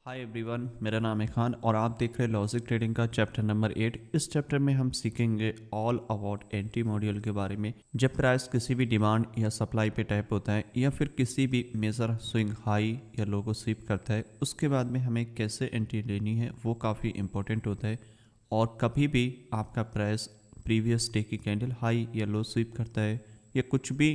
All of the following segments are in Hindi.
हाय एवरीवन, मेरा नाम है खान और आप देख रहे हैं लॉजिक ट्रेडिंग का चैप्टर नंबर 8। इस चैप्टर में हम सीखेंगे ऑल अबाउट एंटी मॉड्यूल के बारे में। जब प्राइस किसी भी डिमांड या सप्लाई पे टैप होता है या फिर किसी भी मेजर स्विंग हाई या लो को स्वीप करता है, उसके बाद में हमें कैसे एंट्री लेनी है वो काफ़ी इंपॉर्टेंट होता है। और कभी भी आपका प्राइस प्रीवियस डे की कैंडल हाई या लो स्वीप करता है या कुछ भी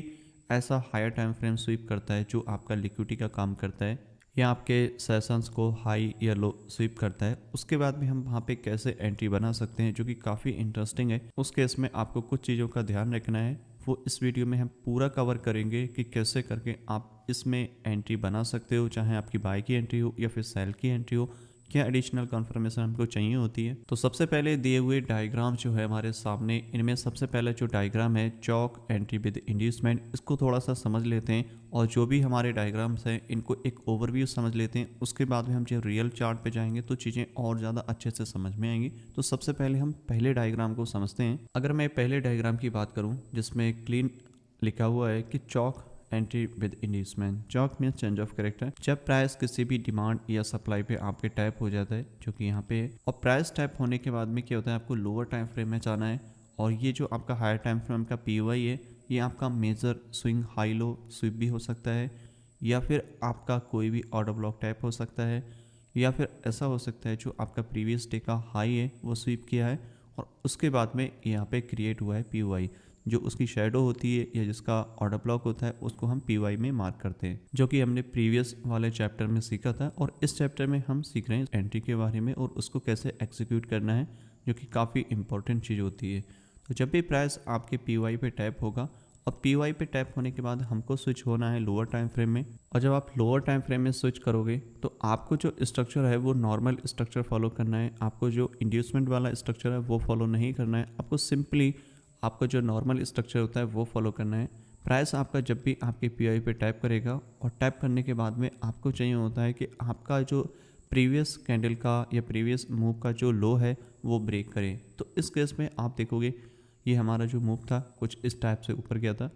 ऐसा हायर टाइम फ्रेम स्वीप करता है जो आपका लिक्विडिटी का काम करता है या आपके सेशंस को हाई या लो स्वीप करता है, उसके बाद भी हम वहाँ पे कैसे एंट्री बना सकते हैं, जो कि काफ़ी इंटरेस्टिंग है। उस केस में आपको कुछ चीज़ों का ध्यान रखना है, वो इस वीडियो में हम पूरा कवर करेंगे कि कैसे करके आप इसमें एंट्री बना सकते हो, चाहे आपकी बाय की एंट्री हो या फिर सेल की एंट्री हो। क्या एडिशनल कंफर्मेशन हमको चाहिए होती है। तो सबसे पहले दिए हुए डायग्राम जो है हमारे सामने, इनमें सबसे पहले जो डायग्राम है चौक एंट्री विद इंड्यूसमेंट, इसको थोड़ा सा समझ लेते हैं और जो भी हमारे डायग्राम्स हैं इनको एक ओवरव्यू समझ लेते हैं। उसके बाद में हम जब रियल चार्ट पे जाएंगे तो चीज़ें और ज़्यादा अच्छे से समझ में आएंगी। तो सबसे पहले हम पहले डायग्राम को समझते हैं। अगर मैं पहले डायग्राम की बात करूँ जिसमें क्लीन लिखा हुआ है कि चौक एंट्री विद इंड्यूसमेंट, चौक मीन्स चेंज ऑफ करेक्टर। जब प्राइस किसी भी डिमांड या सप्लाई पे आपके टैप हो जाता है, जो कि यहाँ पे है, और प्राइस टैप होने के बाद में क्या होता है, आपको लोअर टाइम फ्रेम में जाना है। और ये जो आपका हायर टाइम फ्रेम का पीओआई है, ये आपका major swing high low sweep भी हो सकता है, या फिर आपका कोई भी ऑर्डर ब्लॉक टैप हो सकता है, या फिर ऐसा हो सकता है जो आपका प्रीवियस डे का हाई है वो स्वीप किया है और उसके बाद में यहाँ पे क्रिएट हुआ है पीओआई। जो उसकी शेडो होती है या जिसका ऑर्डर ब्लॉक होता है उसको हम पीवाई में मार्क करते हैं, जो कि हमने प्रीवियस वाले चैप्टर में सीखा था। और इस चैप्टर में हम सीख रहे हैं एंट्री के बारे में और उसको कैसे एग्जीक्यूट करना है, जो कि काफ़ी इंपॉर्टेंट चीज़ होती है। तो जब भी प्राइस आपके पीवाई पे टैप होगा और पीवाई पे टैप होने के बाद हमको स्विच होना है लोअर टाइम फ्रेम में। और जब आप लोअर टाइम फ्रेम में स्विच करोगे तो आपको जो स्ट्रक्चर है वो नॉर्मल स्ट्रक्चर फॉलो करना है। आपको जो इंड्यूसमेंट वाला स्ट्रक्चर है वो फॉलो नहीं करना है। आपको सिंपली आपका जो नॉर्मल स्ट्रक्चर होता है वो फॉलो करना है। प्राइस आपका जब भी आपके पीआई पे टैप करेगा और टैप करने के बाद में आपको चाहिए होता है कि आपका जो प्रीवियस कैंडल का या प्रीवियस मूव का जो लो है वो ब्रेक करे। तो इस केस में आप देखोगे ये हमारा जो मूव था कुछ इस टाइप से ऊपर गया था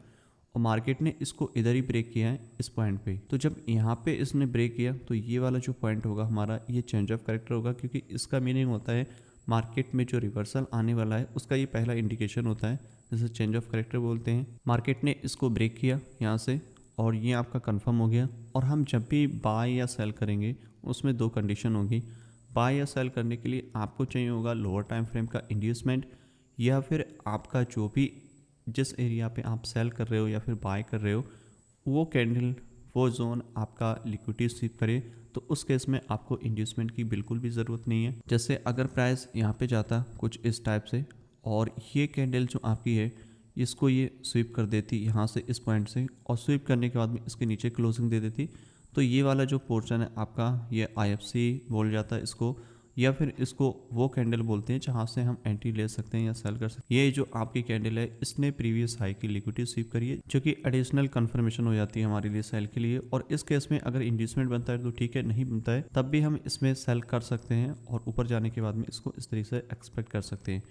और मार्केट ने इसको इधर ही ब्रेक किया है इस पॉइंट पे। तो जब यहाँ पे इसने ब्रेक किया तो ये वाला जो पॉइंट होगा हमारा, ये चेंज ऑफ कैरेक्टर होगा, क्योंकि इसका मीनिंग होता है मार्केट में जो रिवर्सल आने वाला है उसका ये पहला इंडिकेशन होता है, जिसे चेंज ऑफ कैरेक्टर बोलते हैं। मार्केट ने इसको ब्रेक किया यहाँ से और ये आपका कंफर्म हो गया। और हम जब भी बाय या सेल करेंगे उसमें दो कंडीशन होगी। बाय या सेल करने के लिए आपको चाहिए होगा लोअर टाइम फ्रेम का इंड्यूसमेंट, या फिर आपका जो भी जिस एरिया पे आप सेल कर रहे हो या फिर बाय कर रहे हो वो कैंडल वो जोन आपका लिक्विडिटी स्वीप करे। तो उस केस में आपको इंड्यूसमेंट की बिल्कुल भी ज़रूरत नहीं है। जैसे अगर प्राइस यहाँ पे जाता कुछ इस टाइप से और ये कैंडल जो आपकी है इसको ये स्वीप कर देती यहाँ से इस पॉइंट से, और स्वीप करने के बाद में इसके नीचे क्लोजिंग दे देती, तो ये वाला जो पोर्शन है आपका ये आईएफसी बोल जाता है इसको, या फिर इसको वो कैंडल बोलते हैं जहाँ से हम एंट्री ले सकते हैं या सेल कर सकते हैं। ये जो आपकी कैंडल है इसने प्रीवियस हाई की लिक्विडिटी स्वीप करी है, जो कि एडिशनल कंफर्मेशन हो जाती है हमारे लिए सेल के लिए। और इस केस में अगर इंड्यूसमेंट बनता है तो ठीक है, नहीं बनता है तब भी हम इसमें सेल कर सकते हैं और ऊपर जाने के बाद में इसको इस तरीके से एक्सपेक्ट कर सकते हैं।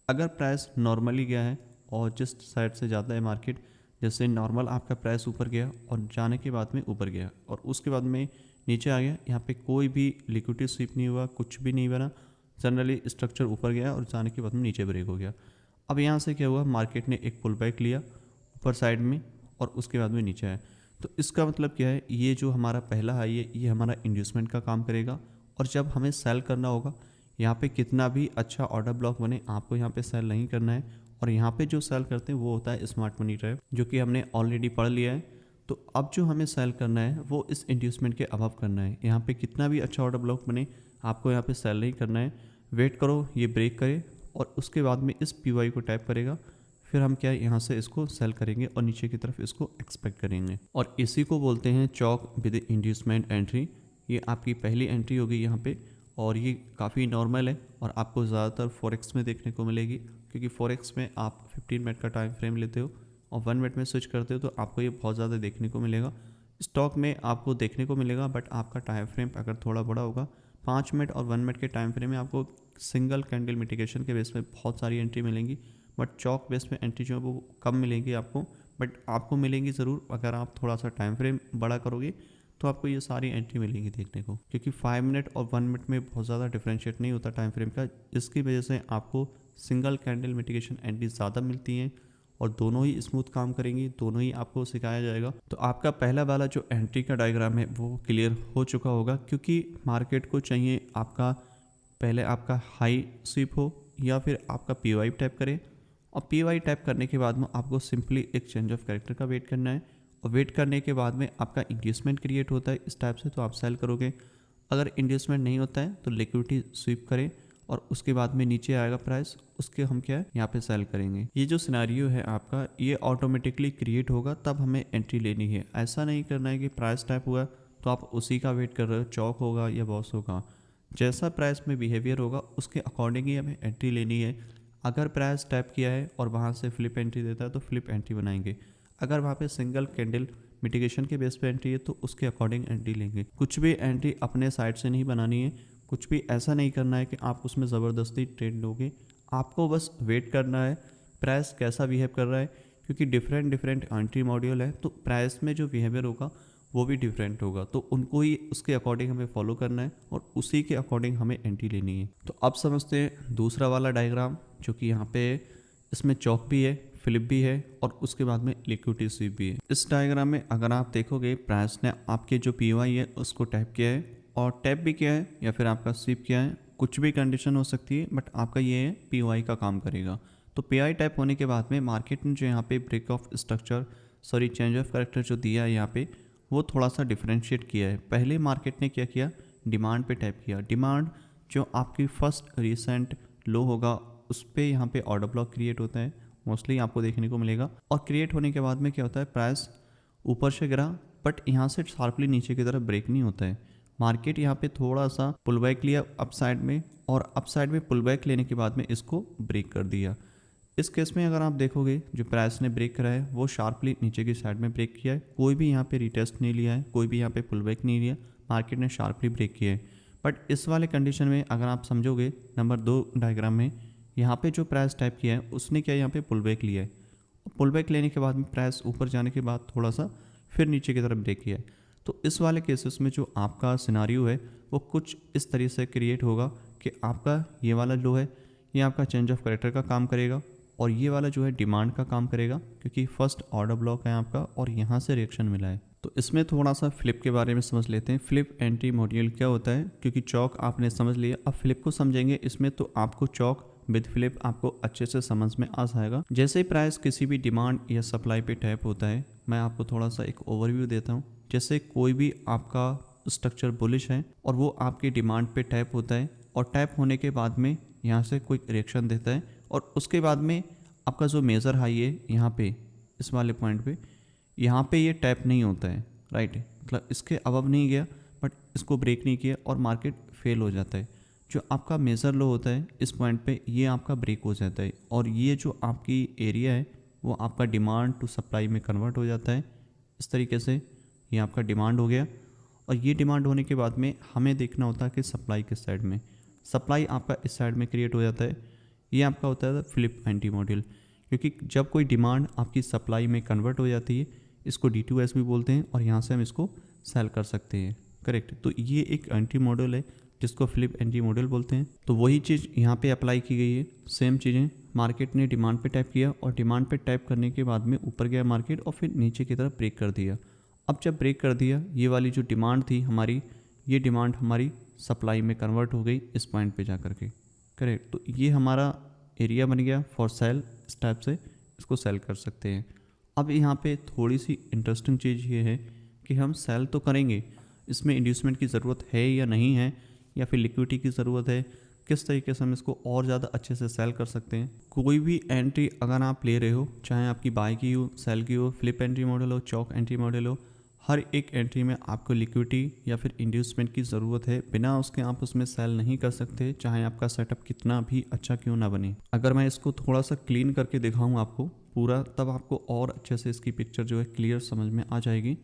अगर प्राइस नॉर्मली गया है और जिस साइड से ज़्यादा है मार्केट, जैसे नॉर्मल आपका प्राइस ऊपर गया और जाने के बाद में ऊपर गया और उसके बाद में नीचे आ गया, यहाँ पे कोई भी लिक्विडिटी स्वीप नहीं हुआ, कुछ भी नहीं बना, जनरली स्ट्रक्चर ऊपर गया और जाने के बाद में नीचे ब्रेक हो गया। अब यहाँ से क्या हुआ, मार्केट ने एक पुल बैक लिया ऊपर साइड में और उसके बाद में नीचे आया। तो इसका मतलब क्या है, ये जो हमारा पहला हाई है ये हमारा इंड्यूसमेंट का काम करेगा। और जब हमें सेल करना होगा, यहाँ पे कितना भी अच्छा ऑर्डर ब्लॉक बने आपको यहाँ पे सेल नहीं करना है। और यहाँ पे जो सेल करते हैं वो होता है स्मार्ट मनी ट्रैप, जो कि हमने ऑलरेडी पढ़ लिया है। तो अब जो हमें सेल करना है वो इस इंड्यूसमेंट के अबव करना है। यहाँ पे कितना भी अच्छा ऑर्डर ब्लॉक बने आपको यहाँ पे सेल नहीं करना है। वेट करो ये ब्रेक करे और उसके बाद में इस पीवाई को टैप करेगा, फिर हम क्या यहाँ से इसको सेल करेंगे और नीचे की तरफ इसको एक्सपेक्ट करेंगे। और इसी को बोलते हैं चौक विद इंड्यूसमेंट एंट्री। ये आपकी पहली एंट्री होगी यहाँ पे और ये काफ़ी नॉर्मल है और आपको ज़्यादातर फॉरेक्स में देखने को मिलेगी, क्योंकि फॉरेक्स में आप 15 मिनट का टाइम फ्रेम लेते हो और 1 मिनट में स्विच करते हो, तो आपको ये बहुत ज़्यादा देखने को मिलेगा। स्टॉक में आपको देखने को मिलेगा, बट आपका टाइम फ्रेम अगर थोड़ा बड़ा होगा 5 मिनट और 1 मिनट के टाइम फ्रेम में आपको सिंगल कैंडल मिटिगेशन के बेस पे बहुत सारी एंट्री मिलेंगी। बट चौक बेस पे एंट्री जो है वो कम मिलेंगी आपको, बट आपको मिलेंगी ज़रूर अगर आप थोड़ा सा टाइम फ्रेम बड़ा करोगे तो आपको ये सारी एंट्री मिलेंगी देखने को, क्योंकि 5 मिनट और 1 मिनट में बहुत ज़्यादा डिफरेंशिएट नहीं होता टाइम फ्रेम का। इसकी वजह से आपको सिंगल कैंडल मिटिगेशन एंट्री ज़्यादा मिलती हैं और दोनों ही स्मूथ काम करेंगी, दोनों ही आपको सिखाया जाएगा। तो आपका पहला वाला जो एंट्री का डायग्राम है वो क्लियर हो चुका होगा, क्योंकि मार्केट को चाहिए आपका पहले आपका हाई स्वीप हो या फिर आपका PY टैप करे, और PY टैप करने के बाद में आपको सिंपली एक चेंज ऑफ कैरेक्टर का वेट करना है, और वेट करने के बाद में आपका इंड्यूसमेंट क्रिएट होता है इस टाइप से, तो आप सेल करोगे। अगर इंड्यूसमेंट नहीं होता है तो लिक्विडिटी स्वीप करें और उसके बाद में नीचे आएगा प्राइस, उसके हम क्या है यहाँ पे सेल करेंगे। ये जो सिनेरियो है आपका ये ऑटोमेटिकली क्रिएट होगा, तब हमें एंट्री लेनी है। ऐसा नहीं करना है कि प्राइस टैप हुआ तो आप उसी का वेट कर रहे हो, चौक होगा या बॉस होगा। जैसा प्राइस में बिहेवियर होगा उसके अकॉर्डिंग ही हमें एंट्री लेनी है। अगर प्राइस टैप किया है और वहाँ से फ्लिप एंट्री देता है तो फ्लिप एंट्री बनाएंगे। अगर वहाँ पे सिंगल कैंडल मिटिगेशन के बेस पे एंट्री है तो उसके अकॉर्डिंग एंट्री लेंगे। कुछ भी एंट्री अपने साइड से नहीं बनानी है, कुछ भी ऐसा नहीं करना है कि आप उसमें ज़बरदस्ती ट्रेड लोगे। आपको बस वेट करना है प्राइस कैसा बिहेव कर रहा है, क्योंकि डिफरेंट एंट्री मॉड्यूल है तो प्राइस में जो बिहेवियर होगा वो भी डिफरेंट होगा, तो उनको ही उसके अकॉर्डिंग हमें फॉलो करना है और उसी के अकॉर्डिंग हमें एंट्री लेनी है। तो अब समझते हैं दूसरा वाला डायग्राम, जो कि यहाँ पे इसमें चौक भी है, फ्लिप भी है और उसके बाद में लिक्विडिटी स्वीप भी है। इस डायग्राम में अगर आप देखोगे प्राइस ने आपके जो PY है उसको टैप किया है, और टैप भी किया है या फिर आपका स्वीप किया है, कुछ भी कंडीशन हो सकती है, बट आपका ये है PY का काम करेगा। तो PI टैप होने के बाद में मार्केट ने जो यहाँ पे break of structure change of character जो दिया है यहाँ पे, वो थोड़ा सा डिफरेंशिएट किया है। पहले मार्केट ने क्या किया, डिमांड पे टैप किया। डिमांड जो आपकी फर्स्ट रिसेंट लो होगा उस पर यहाँ पे ऑर्डर ब्लॉक क्रिएट होता है, मोस्टली आपको देखने को मिलेगा। और क्रिएट होने के बाद में क्या होता है, प्राइस ऊपर से गिरा बट यहाँ से शार्पली नीचे की तरफ ब्रेक नहीं होता है। मार्केट यहाँ पे थोड़ा सा पुल बैक लिया अपसाइड में, और अपसाइड में पुल बैक लेने के बाद में इसको ब्रेक कर दिया। इस केस में अगर आप देखोगे जो प्राइस ने ब्रेक करा है वो शार्पली नीचे की साइड में ब्रेक किया है, कोई भी यहाँ पे रिटेस्ट नहीं लिया है, कोई भी यहाँ पे पुल बैक नहीं लिया, मार्केट ने शार्पली ब्रेक किया है। बट इस वाले कंडीशन में अगर आप समझोगे नंबर 2 डायग्राम में, यहाँ पे जो प्राइस टाइप किया है उसने क्या यहाँ पे पुल बैक लिया है, पुल बैक लेने के बाद में प्राइस ऊपर जाने के बाद थोड़ा सा फिर नीचे की तरफ ब्रेक किया है। तो इस वाले केसेस में जो आपका सिनारियो है वो कुछ इस तरीके से क्रिएट होगा कि आपका ये वाला लो है ये आपका चेंज ऑफ कैरेक्टर का काम करेगा, और ये वाला जो है डिमांड का काम करेगा, क्योंकि फर्स्ट ऑर्डर ब्लॉक है आपका और यहाँ से रिएक्शन मिला है। तो इसमें थोड़ा सा फ्लिप के बारे में समझ लेते हैं। फ्लिप एंट्री मॉड्यूल क्या होता है, क्योंकि चौक आपने समझ लिया, अब फ्लिप को समझेंगे इसमें, तो आपको चौक विद फ्लिप आपको अच्छे से समझ में आ जाएगा। जैसे ही प्राइस किसी भी डिमांड या सप्लाई पे टैप होता है, मैं आपको थोड़ा सा एक ओवरव्यू देता हूँ। जैसे कोई भी आपका स्ट्रक्चर बुलिश है और वो आपकी डिमांड पे टैप होता है, और टैप होने के बाद में यहाँ से कोई रिएक्शन देता है, और उसके बाद में आपका जो मेजर हाई है यहाँ पे इस वाले पॉइंट पे, यहाँ पे ये टैप नहीं होता है, राइट, मतलब इसके अबव नहीं गया बट इसको ब्रेक नहीं किया और मार्केट फेल हो जाता है। जो आपका मेजर लो होता है इस पॉइंट पे ये आपका ब्रेक हो जाता है, और ये जो आपकी एरिया है वो आपका डिमांड टू सप्लाई में कन्वर्ट हो जाता है। इस तरीके से ये आपका डिमांड हो गया, और ये डिमांड होने के बाद में हमें देखना होता है कि सप्लाई किस साइड में, सप्लाई आपका इस साइड में क्रिएट हो जाता है। ये आपका होता है फ्लिप एंट्री मॉड्यूल, क्योंकि जब कोई डिमांड आपकी सप्लाई में कन्वर्ट हो जाती है, इसको D2S भी बोलते हैं, और यहाँ से हम इसको सेल कर सकते हैं, करेक्ट। तो ये एक एंट्री मॉड्यूल है जिसको फ्लिप एंट्री मॉड्यूल बोलते हैं। तो वही चीज़ यहाँ पे अप्लाई की गई है, सेम चीज़ें। मार्केट ने डिमांड पे टैप किया और डिमांड पे टैप करने के बाद में ऊपर गया मार्केट और फिर नीचे की तरफ ब्रेक कर दिया। अब जब ब्रेक कर दिया, ये वाली जो डिमांड थी हमारी, ये डिमांड हमारी सप्लाई में कन्वर्ट हो गई इस पॉइंट पे जा कर के, करेक्ट। तो ये हमारा एरिया बन गया फॉर सेल, इस टाइप से इसको सेल कर सकते हैं। अब यहाँ पे थोड़ी सी इंटरेस्टिंग चीज़ ये है कि हम सेल तो करेंगे, इसमें इंड्यूसमेंट की ज़रूरत है या नहीं है, या फिर लिक्विडिटी की ज़रूरत है, किस तरीके से हम इसको और ज़्यादा अच्छे से सेल कर सकते हैं। कोई भी एंट्री अगर आप ले रहे हो, चाहे आपकी बाय की हो, सेल की हो, फ्लिप एंट्री मॉडल हो, चौक एंट्री मॉडल हो, हर एक एंट्री में आपको लिक्विडिटी या फिर इंड्यूसमेंट की ज़रूरत है। बिना उसके आप उसमें सेल नहीं कर सकते, चाहे आपका सेटअप कितना भी अच्छा क्यों ना बने। अगर मैं इसको थोड़ा सा क्लीन करके दिखाऊँ आपको पूरा, तब आपको और अच्छे से इसकी पिक्चर जो है क्लियर समझ में आ जाएगी।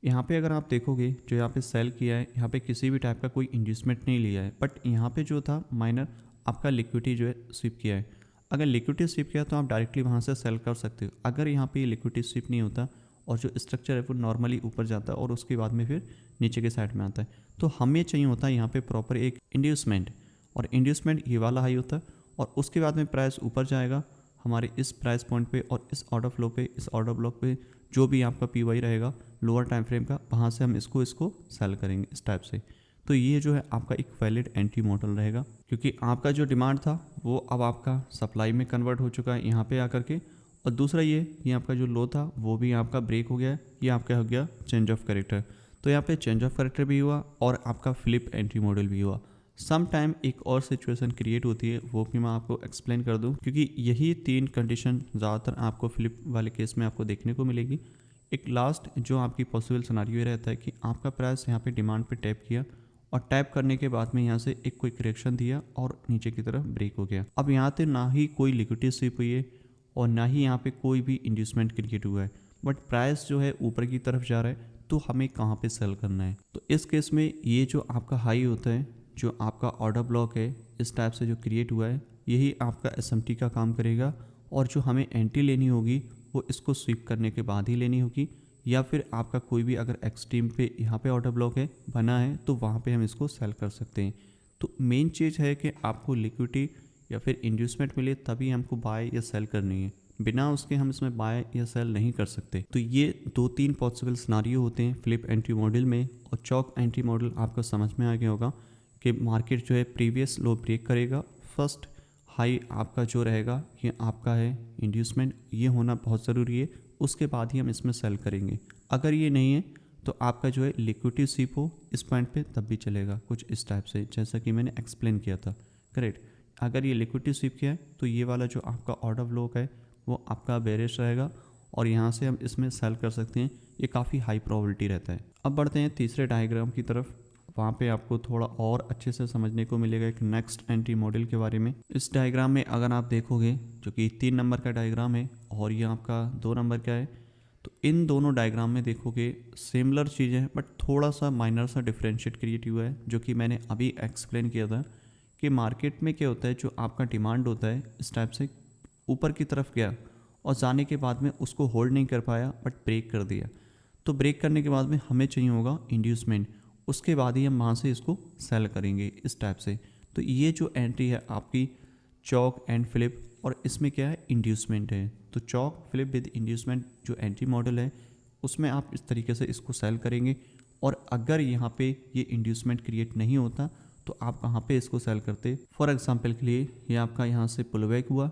यहाँ पे अगर आप देखोगे जो यहाँ पे सेल किया है, यहाँ पे किसी भी टाइप का कोई इंड्यूसमेंट नहीं लिया है, बट यहाँ पे जो था माइनर आपका लिक्विडिटी जो है स्वीप किया है। अगर लिक्विडिटी स्वीप किया तो आप डायरेक्टली वहाँ से सेल कर सकते हो। अगर यहाँ पे लिक्विडिटी स्वीप नहीं होता और जो स्ट्रक्चर है वो नॉर्मली ऊपर जाता है और उसके बाद में फिर नीचे के साइड में आता है। तो हमें चाहिए होता है यहाँ पे प्रॉपर एक इंड्यूसमेंट, और इंड्यूसमेंट ये वाला हाई होता है और उसके बाद में प्राइस ऊपर जाएगा हमारे इस प्राइस पॉइंट पे और इस ऑर्डर फ्लो पे, इस ऑर्डर ब्लॉक पे जो भी आपका पी वाई रहेगा लोअर टाइम फ्रेम का, वहाँ से हम इसको सेल करेंगे इस टाइप से। तो ये जो है आपका एक वैलिड एंट्री मॉडल रहेगा, क्योंकि आपका जो डिमांड था वो अब आपका सप्लाई में कन्वर्ट हो चुका है यहाँ पे आकर के। और दूसरा ये आपका जो लो था वो भी आपका ब्रेक हो गया है, ये आपका हो गया चेंज ऑफ कैरेक्टर। तो यहाँ पे चेंज ऑफ कैरेक्टर भी हुआ और आपका फ्लिप एंट्री मॉडल भी हुआ। सम टाइम एक और सिचुएशन क्रिएट होती है, वो भी मैं आपको एक्सप्लेन कर दूं, क्योंकि यही 3 कंडीशन ज़्यादातर आपको फ्लिप वाले केस में आपको देखने को मिलेगी। एक लास्ट जो आपकी पॉसिबल सिनेरियो रहता है कि आपका प्राइस यहाँ पे डिमांड पे टैप किया और टैप करने के बाद में यहाँ से एक कोई करेक्शन दिया और नीचे की तरफ ब्रेक हो गया। अब यहाँ पे ना ही कोई लिक्विडिटी स्वीप हुई है और ना ही यहाँ पे कोई भी इंड्यूसमेंट क्रिएट हुआ है, बट प्राइस जो है ऊपर की तरफ जा रहा है, तो हमें कहाँ पे सेल करना है। तो इस केस में ये जो आपका हाई होता है, जो आपका ऑर्डर ब्लॉक है इस टाइप से जो क्रिएट हुआ है, यही आपका एसएमटी का काम करेगा। और जो हमें एंट्री लेनी होगी वो इसको स्वीप करने के बाद ही लेनी होगी, या फिर आपका कोई भी अगर एक्सट्रीम पे यहाँ पे ऑर्डर ब्लॉक है बना है तो वहाँ पे हम इसको सेल कर सकते हैं। तो मेन चीज़ है कि आपको लिक्विडिटी या फिर इंड्यूसमेंट मिले तभी हमको बाय या सेल करनी है, बिना उसके हम इसमें बाय या सेल नहीं कर सकते। तो ये 2-3 पॉसिबल सिनारियो होते हैं फ्लिप एंट्री मॉडल में। और चौक एंट्री मॉडल आपको समझ में आ गया होगा कि मार्केट जो है प्रीवियस लो ब्रेक करेगा, फर्स्ट हाई आपका जो रहेगा ये आपका है इंड्यूसमेंट, ये होना बहुत ज़रूरी है, उसके बाद ही हम इसमें सेल करेंगे। अगर ये नहीं है तो आपका जो है लिक्विडिटी स्वीप हो इस पॉइंट पे तब भी चलेगा, कुछ इस टाइप से जैसा कि मैंने एक्सप्लेन किया था। करेक्ट। अगर ये लिक्विडिटी स्वीप किया है तो ये वाला जो आपका ऑर्डर ब्लॉक है वो आपका बेरिश रहेगा और यहाँ से हम इसमें सेल कर सकते हैं, ये काफ़ी हाई प्रोबेबिलिटी रहता है। अब बढ़ते हैं तीसरे डायग्राम की तरफ, वहाँ पे आपको थोड़ा और अच्छे से समझने को मिलेगा एक नेक्स्ट एंट्री मॉडल के बारे में। इस डायग्राम में अगर आप देखोगे जो कि 3 नंबर का डायग्राम है और ये आपका 2 नंबर का है, तो इन दोनों डायग्राम में देखोगे सिमिलर चीज़ें बट थोड़ा सा माइनर सा डिफरेंशिएट क्रिएट हुआ है, जो कि मैंने अभी एक्सप्लेन किया था कि मार्केट में क्या होता है, जो आपका डिमांड होता है इस टाइप से ऊपर की तरफ गया और जाने के बाद में उसको होल्ड नहीं कर पाया बट ब्रेक कर दिया। तो ब्रेक करने के बाद में हमें चाहिए होगा इंड्यूसमेंट, उसके बाद ही हम वहाँ से इसको सेल करेंगे इस टाइप से। तो ये जो एंट्री है आपकी चॉक एंड फ्लिप, और इसमें क्या है इंड्यूसमेंट है। तो चॉक फ्लिप विद इंड्यूसमेंट जो एंट्री मॉडल है उसमें आप इस तरीके से इसको सेल करेंगे। और अगर यहाँ पे ये इंड्यूसमेंट क्रिएट नहीं होता तो आप कहाँ पे इसको सेल करते। फॉर एग्जांपल के लिए ये आपका यहाँ से पुल बैक हुआ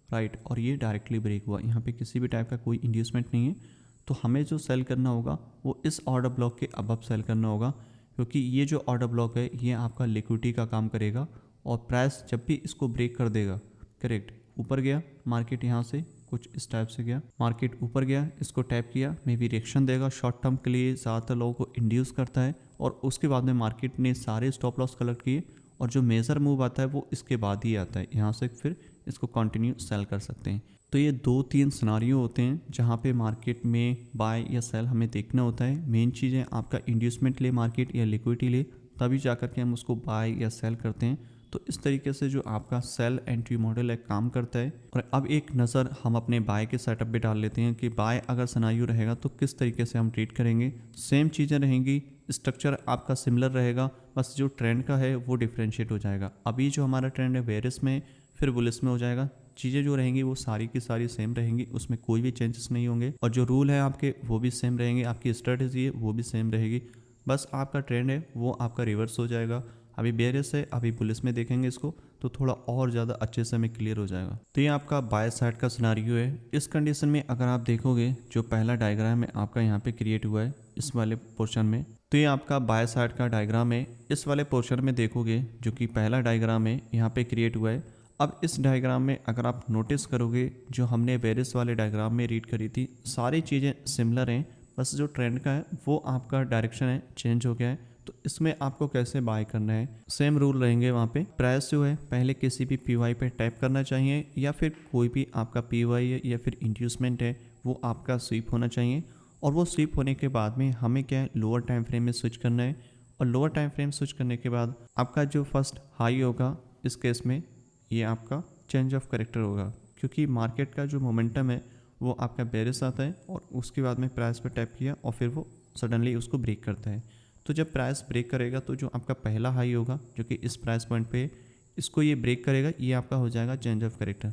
राइट, और ये डायरेक्टली ब्रेक हुआ, यहाँ पे किसी भी टाइप का कोई इंड्यूसमेंट नहीं है, तो हमें जो सेल करना होगा वो इस ऑर्डर ब्लॉक के अबव सेल करना होगा, क्योंकि ये जो ऑर्डर ब्लॉक है ये आपका लिक्विडिटी का काम करेगा। और प्राइस जब भी इसको ब्रेक कर देगा, करेक्ट, ऊपर गया मार्केट यहाँ से कुछ इस टाइप से गया, मार्केट ऊपर गया, इसको टैप किया, मे बी रिएक्शन देगा शॉर्ट टर्म के लिए, ज़्यादातर लोगों को इंड्यूस करता है, और उसके बाद में मार्केट ने सारे स्टॉप लॉस कलेक्ट किए और जो मेजर मूव आता है वो इसके बाद ही आता है, यहाँ से फिर इसको कंटिन्यू सेल कर सकते हैं। तो ये 2-3 सिनारियो होते हैं जहाँ पे मार्केट में बाय या सेल हमें देखना होता है। मेन चीज़ें आपका इंड्यूसमेंट ले मार्केट या लिक्विडिटी ले, तभी जा कर के हम उसको बाय या सेल करते हैं। तो इस तरीके से जो आपका सेल एंट्री मॉडल है काम करता है। और अब एक नज़र हम अपने बाय के सेटअप पे डाल लेते हैं कि बाय अगर सिनारियो रहेगा तो किस तरीके से हम ट्रीट करेंगे। सेम चीज़ें रहेंगी, स्ट्रक्चर आपका सिमिलर रहेगा, बस जो ट्रेंड का है वो डिफ्रेंशिएट हो जाएगा। अभी जो हमारा ट्रेंड है बेरिस में फिर बुलिस में हो जाएगा, चीज़ें जो रहेंगी वो सारी की सारी सेम रहेंगी, उसमें कोई भी चेंजेस नहीं होंगे, और जो रूल है आपके वो भी सेम रहेंगे, आपकी स्ट्रेटजी है वो भी सेम रहेगी, बस आपका ट्रेंड है वो आपका रिवर्स हो जाएगा। अभी बेरिस है, अभी पुलिस में देखेंगे इसको तो थोड़ा और ज़्यादा अच्छे से हमें क्लियर हो जाएगा। तो ये आपका बाय साइड का सिनारियो है। इस कंडीशन में अगर आप देखोगे जो पहला डायग्राम है आपका यहाँ पे क्रिएट हुआ है इस वाले पोर्शन में, तो ये आपका बाय साइड का डायग्राम है। इस वाले पोर्शन में देखोगे जो कि पहला डायग्राम है यहाँ पे क्रिएट हुआ है। अब इस डायग्राम में अगर आप नोटिस करोगे जो हमने बेरिस वाले डायग्राम में रीड करी थी, सारी चीज़ें सिमिलर हैं, बस जो ट्रेंड का है वो आपका डायरेक्शन है चेंज हो गया है। तो इसमें आपको कैसे बाय करना है, सेम रूल रहेंगे। वहाँ पे प्राइस जो है पहले किसी भी पीवाई पे टैप करना चाहिए, या फिर कोई भी आपका पीवाई है या फिर इंड्यूसमेंट है वो आपका स्वीप होना चाहिए। और वो स्वीप होने के बाद में हमें क्या है लोअर टाइम फ्रेम में स्विच करना है, और लोअर टाइम फ्रेम स्विच करने के बाद आपका जो फर्स्ट हाई होगा इस केस में ये आपका चेंज ऑफ कैरेक्टर होगा, क्योंकि मार्केट का जो मोमेंटम है वो आपका बेरिस आता है और उसके बाद में प्राइस पे टैप किया और फिर वो सडनली उसको ब्रेक करता है। तो जब प्राइस ब्रेक करेगा तो जो आपका पहला हाई होगा जो कि इस प्राइस पॉइंट पे इसको ये ब्रेक करेगा, ये आपका हो जाएगा चेंज ऑफ कैरेक्टर।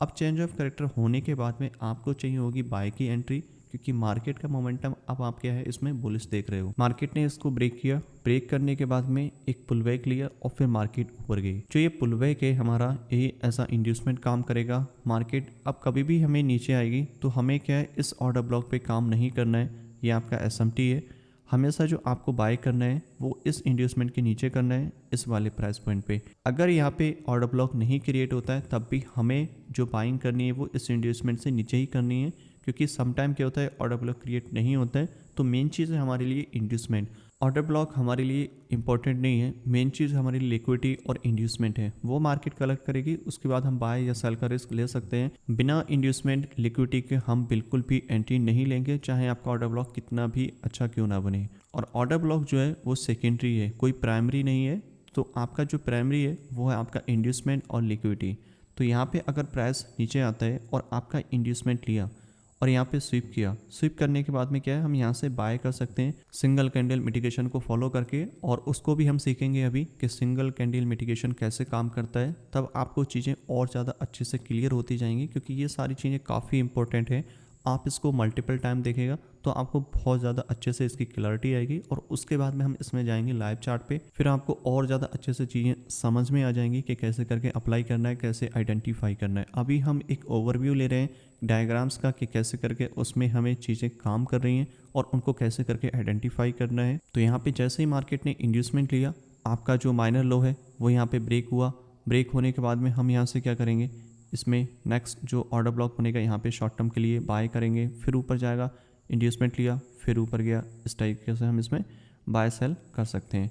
अब चेंज ऑफ कैरेक्टर होने के बाद में आपको चाहिए होगी बाय की एंट्री, क्योंकि मार्केट का मोमेंटम अब आप क्या है इसमें बुलिश देख रहे हो। मार्केट ने इसको ब्रेक किया, ब्रेक करने के बाद में एक पुल बैक लिया और फिर मार्केट ऊपर गई। जो ये पुल बैक है हमारा, ये ऐसा इंड्यूसमेंट काम करेगा। मार्केट अब कभी भी हमें नीचे आएगी तो हमें क्या है इस ऑर्डर ब्लॉक पे काम नहीं करना है। ये आपका एसएमटी है, हमेशा जो आपको बाय करना है वो इस इंड्यूसमेंट के नीचे करना है, इस वाले प्राइस पॉइंट पे। अगर यहाँ पे ऑर्डर ब्लॉक नहीं क्रिएट होता है तब भी हमें जो बाइंग करनी है वो इस इंड्यूसमेंट से नीचे ही करनी है, क्योंकि समटाइम क्या होता है ऑर्डर ब्लॉक क्रिएट नहीं होता है। तो मेन चीज़ है हमारे लिए इंड्यूसमेंट। ऑर्डर ब्लॉक हमारे लिए इंपॉर्टेंट नहीं है, मेन चीज़ हमारी लिक्विडिटी और इंड्यूसमेंट है, वो मार्केट कलेक्ट करेगी। उसके बाद हम बाय या सेल का रिस्क ले सकते हैं। बिना इंड्यूसमेंट लिक्विडिटी के हम बिल्कुल भी एंट्री नहीं लेंगे, चाहे आपका ऑर्डर ब्लॉक कितना भी अच्छा क्यों ना बने। और ऑर्डर ब्लॉक जो है वो सेकेंडरी है, कोई प्राइमरी नहीं है। तो आपका जो प्राइमरी है वो है आपका इंड्यूसमेंट और लिक्विडिटी। तो यहाँ पे अगर प्राइस नीचे आता है और आपका इंड्यूसमेंट लिया और यहाँ पे स्वीप किया, स्वीप करने के बाद में क्या है हम यहाँ से बाय कर सकते हैं सिंगल कैंडल मिटिगेशन को फॉलो करके। और उसको भी हम सीखेंगे अभी कि सिंगल कैंडल मिटिगेशन कैसे काम करता है, तब आपको चीज़ें और ज़्यादा अच्छे से क्लियर होती जाएंगी, क्योंकि ये सारी चीज़ें काफ़ी इंपॉर्टेंट है। आप इसको मल्टीपल टाइम देखेगा तो आपको बहुत ज़्यादा अच्छे से इसकी क्लैरिटी आएगी। और उसके बाद में हम इसमें जाएंगे लाइव चार्ट पे, फिर आपको और ज़्यादा अच्छे से चीज़ें समझ में आ जाएंगी कि कैसे करके अप्लाई करना है, कैसे आइडेंटिफाई करना है। अभी हम एक ओवरव्यू ले रहे हैं डायग्राम्स का कि कैसे करके उसमें हमें चीज़ें काम कर रही हैं और उनको कैसे करके आइडेंटिफाई करना है। तो यहाँ पे जैसे ही मार्केट ने इंड्यूसमेंट लिया, आपका जो माइनर लो है वो यहाँ पे ब्रेक हुआ। ब्रेक होने के बाद में हम यहाँ से क्या करेंगे, इसमें नेक्स्ट जो ऑर्डर ब्लॉक बनेगा यहाँ पे शॉर्ट टर्म के लिए बाय करेंगे, फिर ऊपर जाएगा, इंड्यूसमेंट लिया, फिर ऊपर गया। इस तरीके से हम इसमें बाय सेल कर सकते हैं।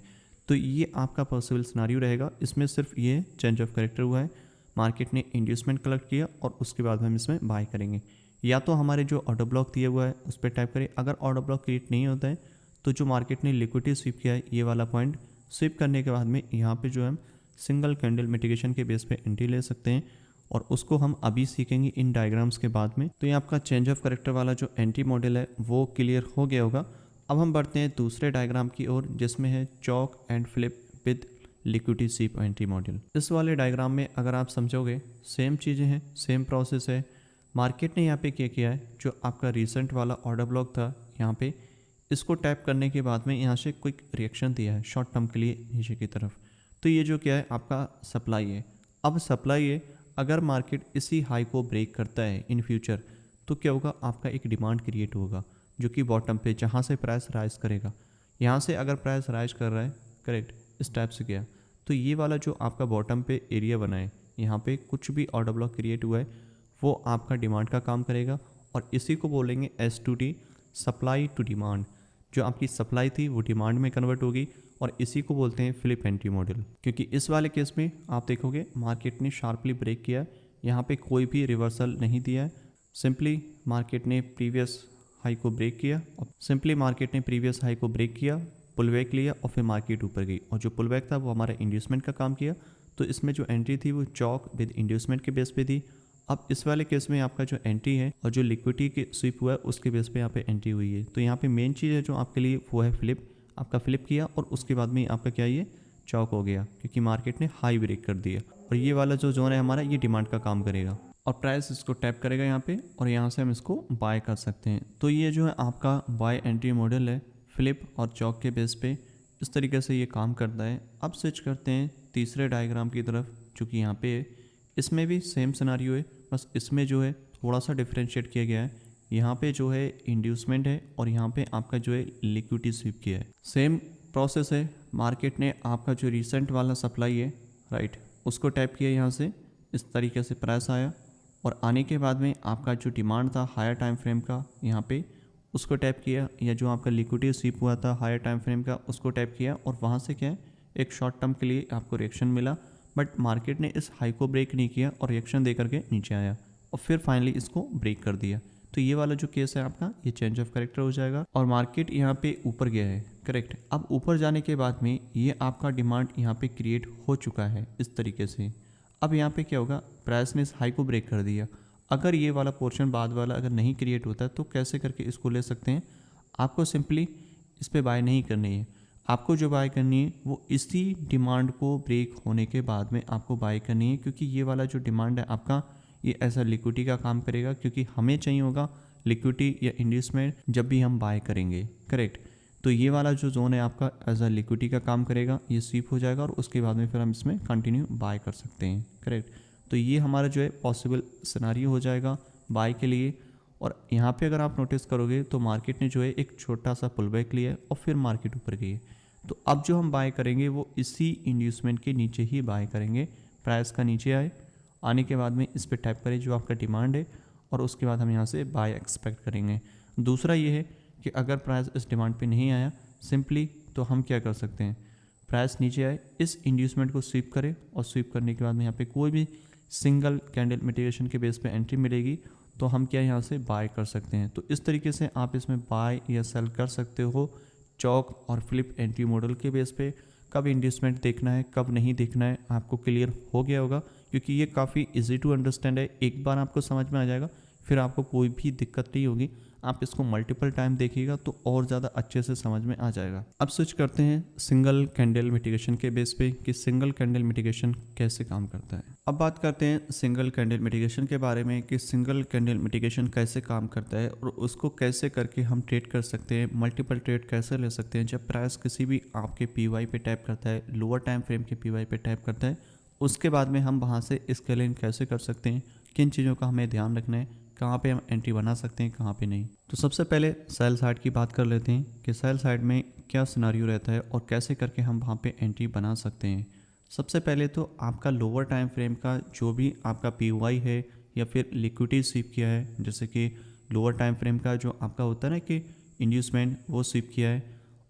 तो ये आपका पॉसिबल सिनारियो रहेगा। इसमें सिर्फ ये चेंज ऑफ कैरेक्टर हुआ है, मार्केट ने इंड्यूसमेंट कलेक्ट किया और उसके बाद हम इसमें बाय करेंगे। या तो हमारे जो ऑर्डर ब्लॉक दिया हुआ है उस पर टाइप करें। अगर ऑर्डर ब्लॉक क्रिएट नहीं होता है तो जो मार्केट ने लिक्विडिटी स्वीप किया है ये वाला पॉइंट, स्वीप करने के बाद में यहाँ पे जो है हम सिंगल कैंडल मिटिगेशन के बेस पे एंट्री ले सकते हैं, और उसको हम अभी सीखेंगे इन डायग्राम्स के बाद में। तो ये आपका चेंज ऑफ कैरेक्टर वाला जो एंट्री मॉडल है वो क्लियर हो गया होगा। अब हम बढ़ते हैं दूसरे डायग्राम की ओर, जिसमें है chalk and flip with liquidity SVEEP entry model. इस वाले डायग्राम में अगर आप समझोगे सेम चीज़ें हैं, सेम प्रोसेस है। मार्केट ने यहाँ पे क्या किया है, जो आपका रिसेंट वाला ऑर्डर ब्लॉक था यहाँ पे, इसको टैप करने के बाद में यहाँ से क्विक रिएक्शन दिया है शॉर्ट टर्म के लिए नीचे की तरफ। तो ये जो क्या है आपका सप्लाई है। अब सप्लाई है, अगर मार्केट इसी हाई को ब्रेक करता है इन फ्यूचर तो क्या होगा, आपका एक डिमांड क्रिएट होगा जो कि बॉटम पे जहाँ से प्राइस राइज करेगा। यहाँ से अगर प्राइस राइज कर रहा है करेक्ट इस टाइप से गया तो ये वाला जो आपका बॉटम पे एरिया बना है, यहाँ पे कुछ भी ऑर्डर ब्लॉक क्रिएट हुआ है वो आपका डिमांड का काम करेगा। और इसी को बोलेंगे S2D, सप्लाई टू डिमांड। जो आपकी सप्लाई थी वो डिमांड में कन्वर्ट होगी, और इसी को बोलते हैं फ्लिप एंट्री मॉडल। क्योंकि इस वाले केस में आप देखोगे मार्केट ने शार्पली ब्रेक किया, यहाँ पे कोई भी रिवर्सल नहीं दिया है। सिंपली मार्केट ने प्रीवियस हाई को ब्रेक किया, पुल बैक लिया और फिर मार्केट ऊपर गई। और जो पुल बैक था वो हमारा इंड्यूसमेंट का काम किया। तो इसमें जो एंट्री थी वो चॉक विद इंड्यूसमेंट के बेस पे थी। अब इस वाले केस में आपका जो एंट्री है और जो लिक्विडिटी के स्वीप हुआ है उसके बेस पे यहाँ पे एंट्री हुई है। तो यहाँ पे मेन चीज़ है जो आपके लिए वो है फ्लिप। आपका फ्लिप किया और उसके बाद में आपका क्या, ये चौक हो गया क्योंकि मार्केट ने हाई ब्रेक कर दिया। और ये वाला जो जोन है हमारा, ये डिमांड का काम करेगा और प्राइस इसको टैप करेगा यहाँ पे, और यहाँ से हम इसको बाय कर सकते हैं। तो ये जो है आपका बाय एंट्री मॉडल है फ्लिप और चौक के बेस पे। इस तरीके से ये काम करता है। अब स्विच करते हैं तीसरे डायग्राम की तरफ जो कि यहाँ पे है। इसमें भी सेम सिनारियो है, बस इसमें जो है थोड़ा सा डिफरेंशिएट किया गया है। यहाँ पे जो है इंड्यूसमेंट है और यहाँ पे आपका जो है लिक्विडिटी स्वीप किया है। सेम प्रोसेस है। मार्केट ने आपका जो रिसेंट वाला सप्लाई है राइट, उसको टैप किया यहाँ से, इस तरीके से प्राइस आया और आने के बाद में आपका जो डिमांड था हायर टाइम फ्रेम का यहाँ पे, उसको टैप किया, या जो आपका लिक्विडिटी स्वीप हुआ था हायर टाइम फ्रेम का उसको टैप किया और वहाँ से क्या है एक शॉर्ट टर्म के लिए आपको रिएक्शन मिला। बट मार्केट ने इस हाई को ब्रेक नहीं किया और रिएक्शन दे करके नीचे आया और फिर फाइनली इसको ब्रेक कर दिया। तो ये वाला जो केस है आपका, ये चेंज ऑफ कैरेक्टर हो जाएगा और मार्केट यहाँ पे ऊपर गया है करेक्ट। अब ऊपर जाने के बाद में ये आपका डिमांड यहाँ पे क्रिएट हो चुका है इस तरीके से। अब यहाँ पे क्या होगा, प्राइस ने इस हाई को ब्रेक कर दिया। अगर ये वाला पोर्शन बाद वाला अगर नहीं क्रिएट होता है तो कैसे करके इसको ले सकते हैं। आपको सिंपली इस पे बाय नहीं करनी है, आपको जो बाय करनी है वो इसी डिमांड को ब्रेक होने के बाद में आपको बाय करनी है, क्योंकि ये वाला जो डिमांड है आपका ये ऐसा लिक्विडिटी का काम करेगा, क्योंकि हमें चाहिए होगा लिक्विडिटी या इंड्यूसमेंट जब भी हम बाय करेंगे, करेक्ट। तो ये वाला जो जोन है आपका एज अ लिक्विडिटी का काम करेगा, ये स्वीप हो जाएगा और उसके बाद में फिर हम इसमें कंटिन्यू बाय कर सकते हैं, करेक्ट। तो ये हमारा जो है पॉसिबल सिनारियो हो जाएगा बाय के लिए। और यहाँ पे अगर आप नोटिस करोगे तो मार्केट ने जो है एक छोटा सा पुल बैक लिया है और फिर मार्केट ऊपर गई है। तो अब जो हम बाय करेंगे वो इसी इंड्यूसमेंट के नीचे ही बाय करेंगे। प्राइस का नीचे आने के बाद में इस पर टैप करें जो आपका डिमांड है और उसके बाद हम यहाँ से बाय एक्सपेक्ट करेंगे। दूसरा ये है कि अगर प्राइस इस डिमांड पे नहीं आया सिंपली, तो हम क्या कर सकते हैं, प्राइस नीचे आए इस इंड्यूसमेंट को स्वीप करें और स्वीप करने के बाद में यहाँ पे कोई भी सिंगल कैंडल मिटिगेशन के बेस पे एंट्री मिलेगी तो हम क्या यहाँ से बाय कर सकते हैं। तो इस तरीके से आप इसमें बाय या सेल कर सकते हो चौक और फ्लिप एंट्री मॉडल के बेस पे। कब इंड्यूसमेंट देखना है कब नहीं देखना है आपको क्लियर हो गया होगा, क्योंकि ये काफ़ी इजी टू अंडरस्टैंड है। एक बार आपको समझ में आ जाएगा फिर आपको कोई भी दिक्कत नहीं होगी। आप इसको मल्टीपल टाइम देखिएगा तो और ज़्यादा अच्छे से समझ में आ जाएगा। अब स्विच करते हैं सिंगल कैंडल मिटिगेशन के बेस पे कि सिंगल कैंडल मिटिगेशन कैसे काम करता है। अब बात करते हैं सिंगल कैंडल मिटिगेशन के बारे में कि सिंगल कैंडल मिटिगेशन कैसे काम करता है और उसको कैसे करके हम ट्रेड कर सकते हैं, मल्टीपल ट्रेड कैसे ले सकते हैं। जब प्राइस किसी भी आपके पीवाई पे टैप करता है, लोअर टाइम फ्रेम के पीवाई पे टैप करता है, उसके बाद में हम वहाँ से स्केलिंग कैसे कर सकते हैं, किन चीज़ों का हमें ध्यान रखना है, कहाँ पे हम एंट्री बना सकते हैं कहाँ पे नहीं। तो सबसे पहले सेल साइड की बात कर लेते हैं कि सेल साइड में क्या सिनारियो रहता है और कैसे करके हम वहाँ पे एंट्री बना सकते हैं। सबसे पहले तो आपका लोअर टाइम फ्रेम का जो भी आपका पीवाई है या फिर लिक्विडिटी स्वीप किया है, जैसे कि लोअर टाइम फ्रेम का जो आपका होता है ना कि इंड्यूसमेंट, वो स्वीप किया है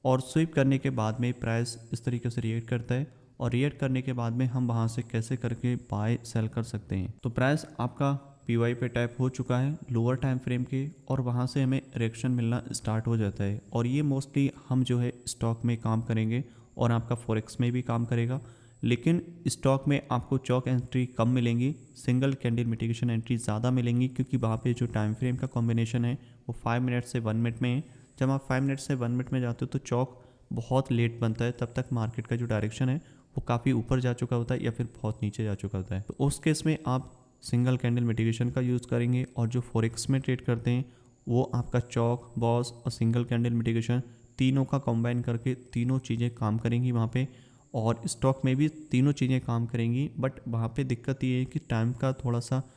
और स्वीप करने के बाद में प्राइस इस तरीके से रिएक्ट करता है और रिएक्ट करने के बाद में हम वहाँ से कैसे करके बाय सेल कर सकते हैं। तो प्राइस आपका पीवाई पे टैप हो चुका है लोअर टाइम फ्रेम के और वहाँ से हमें रिएक्शन मिलना स्टार्ट हो जाता है। और ये मोस्टली हम जो है स्टॉक में काम करेंगे और आपका फॉरेक्स में भी काम करेगा, लेकिन स्टॉक में आपको चौक एंट्री कम मिलेंगी, सिंगल कैंडल मिटिगेशन एंट्री ज़्यादा मिलेंगी, क्योंकि वहाँ पे जो टाइम फ्रेम का कॉम्बिनेशन है वो 5 मिनट से 1 मिनट में है। जब आप 5 मिनट से 1 मिनट में जाते हो तो चौक बहुत लेट बनता है, तब तक मार्केट का जो डायरेक्शन है वो काफ़ी ऊपर जा चुका होता है या फिर बहुत नीचे जा चुका होता है। तो उस केस में आप सिंगल कैंडल मिटिगेशन का यूज़ करेंगे और जो फॉरेक्स में ट्रेड करते हैं वो आपका चौक, बॉस और सिंगल कैंडल मिटिगेशन तीनों का कंबाइन करके तीनों चीज़ें काम करेंगी वहाँ पे। और स्टॉक में भी तीनों चीज़ें काम करेंगी, बट वहाँ पे दिक्कत ये है कि